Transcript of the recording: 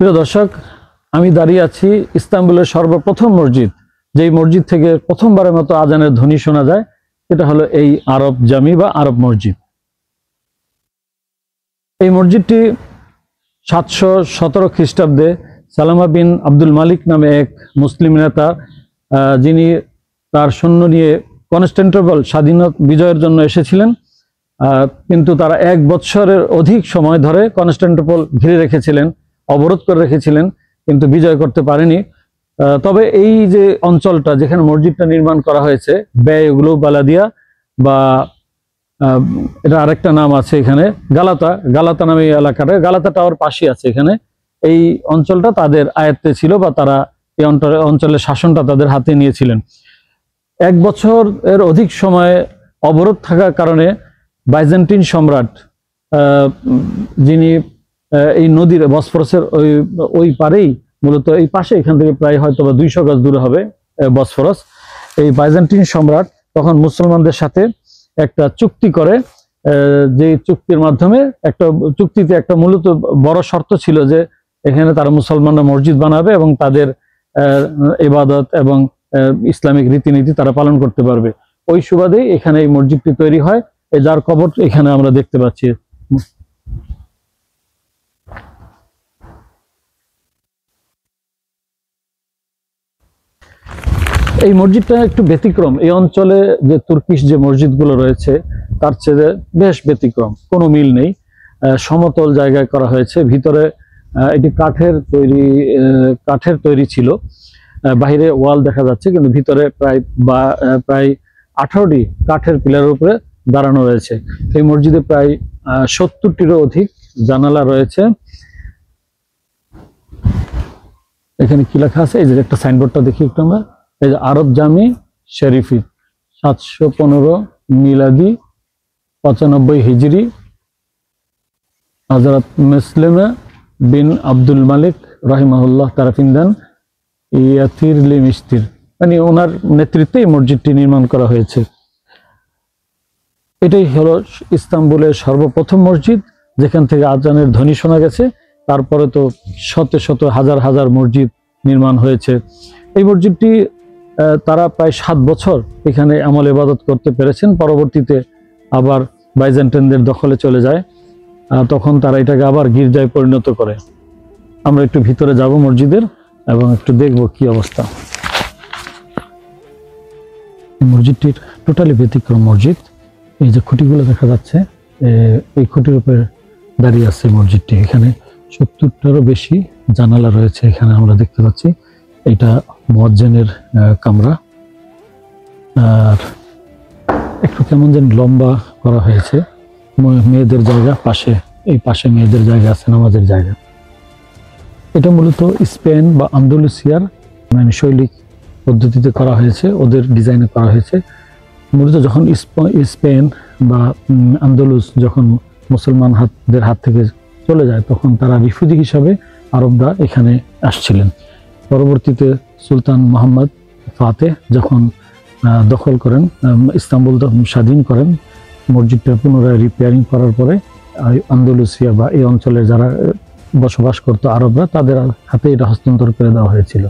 প্রিয় দর্শক, আমি দাঁড়িয়ে আছি ইস্তাম্বুলের সর্বপ্রথম মসজিদ, যেই মসজিদ থেকে প্রথমবারের মতো আজানের ধ্বনি শোনা যায়। এটা হলো এই আরব জামি বা আরব মসজিদ। এই মসজিদটি 717 খ্রিস্টাব্দে সালামা বিন আব্দুল মালিক নামে এক মুসলিম নেতা, যিনি তার সৈন্য নিয়ে কনস্টান্টিনোপল স্বাধীনতা বিজয়ের জন্য এসেছিলেন, কিন্তু তারা 1 বছরের অধিক সময় ধরে কনস্টান্টিনোপল ঘিরে রেখেছিলেন, অবরোধ করে রেখেছিলেন, কিন্তু বিজয় করতে পারেনি। তবে এই যে অঞ্চলটা যেখানে মসজিদটা নির্মাণ করা হয়েছে, ব্যয়গুলো বালাদিয়া বা এটা আরেকটা নাম আছে এখানে, গালাতা নামে এই এলাকাটা, গালাতা টাওয়ার পাশে আছে এখানে। এই অঞ্চলটা তাদের আয়ত্তে ছিল বা তারা এই অঞ্চলের শাসনটা তাদের হাতে নিয়েছিলেন। 1 বছরের অধিক সময় অবরোধ থাকার কারণে বাইজেন্টিন সম্রাট, যিনি এই নদীর বসফরাসের ওই পারেই, মূলত এই পাশে, এখান থেকে প্রায় হয়তো বা 200 গজ দূরে হবে বসফরাস, এই বাইজেন্টিন সম্রাট তখন মুসলমানদের সাথে একটা চুক্তি করে, যে চুক্তির মাধ্যমে চুক্তিতে একটা মূলত বড় শর্ত ছিল যে এখানে তারা মুসলমানরা মসজিদ বানাবে এবং তাদের ইবাদত এবং ইসলামিক রীতিনীতি তারা পালন করতে পারবে। ওই সুবাদে এখানে এই মসজিদটি তৈরি হয়, যার কবর এখানে আমরা দেখতে পাচ্ছি। এই মসজিদটা একটু ব্যতিক্রম। এই অঞ্চলে যে তুর্কিশ যে মসজিদগুলো রয়েছে তার চেয়ে বেশ ব্যতিক্রম, কোনো মিল নেই। সমতল জায়গায় করা হয়েছে, ভিতরে এটি কাঠের তৈরি ছিল, বাইরে ওয়াল দেখা যাচ্ছে, কিন্তু ভিতরে প্রায় 18টি কাঠের পিলারের উপরে দাঁড়ানো রয়েছে। এই মসজিদে প্রায় 70টিরও অধিক জানালা রয়েছে। এখানে কি লেখা আছে, এই যে একটা সাইনবোর্ডটা দেখি একটু আমরা, এই যে আরব জামি শরীফি 715 মিলাদি 95 হিজরি হযরত মুসলিমা বিন আব্দুল মালিক রাহিমাহুল্লাহ তারাফিন্দান ইয়াতিরলি মিস্তির, মানে ওনার নেতৃত্বে এই মসজিদটি নির্মাণ করা হয়েছে। এটাই হলো ইস্তাম্বুলের সর্বপ্রথম মসজিদ যেখান থেকে আজানের ধ্বনি শোনা গেছে। তারপরে তো শত শত হাজার হাজার মসজিদ নির্মাণ হয়েছে। এই মসজিদটি তারা প্রায় 7 বছর এখানে আমল ইবাদত করতে পেরেছেন। পরবর্তীতে আবার বাইজেন্টাইনদের দখলে চলে যায়, তখন তারা এটাকে আবার গির্জায় পরিণত করে। আমরা একটু ভিতরে যাব মসজিদের এবং একটু দেখব কি অবস্থা। মসজিদটির টোটালি ব্যতিক্রম মসজিদ। এই যে খুঁটিগুলো দেখা যাচ্ছে, এই খুঁটির উপরে দাঁড়িয়ে আছে মসজিদটি। এখানে 70টারও বেশি জানালা রয়েছে, এখানে আমরা দেখতে পাচ্ছি। এটা মুয়াজ্জিনের কামরা, আর একটু কেমন যেন লম্বা করা হয়েছে। মেয়েদের জায়গা পাশে, এই পাশে মেয়েদের জায়গা আছে, নামাজের জায়গা। এটা মূলত স্পেন বা আন্দালুসিয়ার মানে শৈলিক পদ্ধতিতে করা হয়েছে, ওদের ডিজাইনে করা হয়েছে। মূলত যখন স্পেন বা আন্দালুস যখন মুসলমানদের হাত থেকে চলে যায়, তখন তারা রিফিউজি হিসাবে আরবরা এখানে আসছিলেন। পরবর্তীতে সুলতান মোহাম্মদ ফাতেহ যখন দখল করেন, ইস্তাম্বুল স্বাধীন করেন, মসজিদটা পুনরায় রিপেয়ারিং করার পরে আন্দালুসিয়া বা এই অঞ্চলে যারা বসবাস করতো আরবরা, তাদের হাতে এটা হস্তান্তর করে দেওয়া হয়েছিল।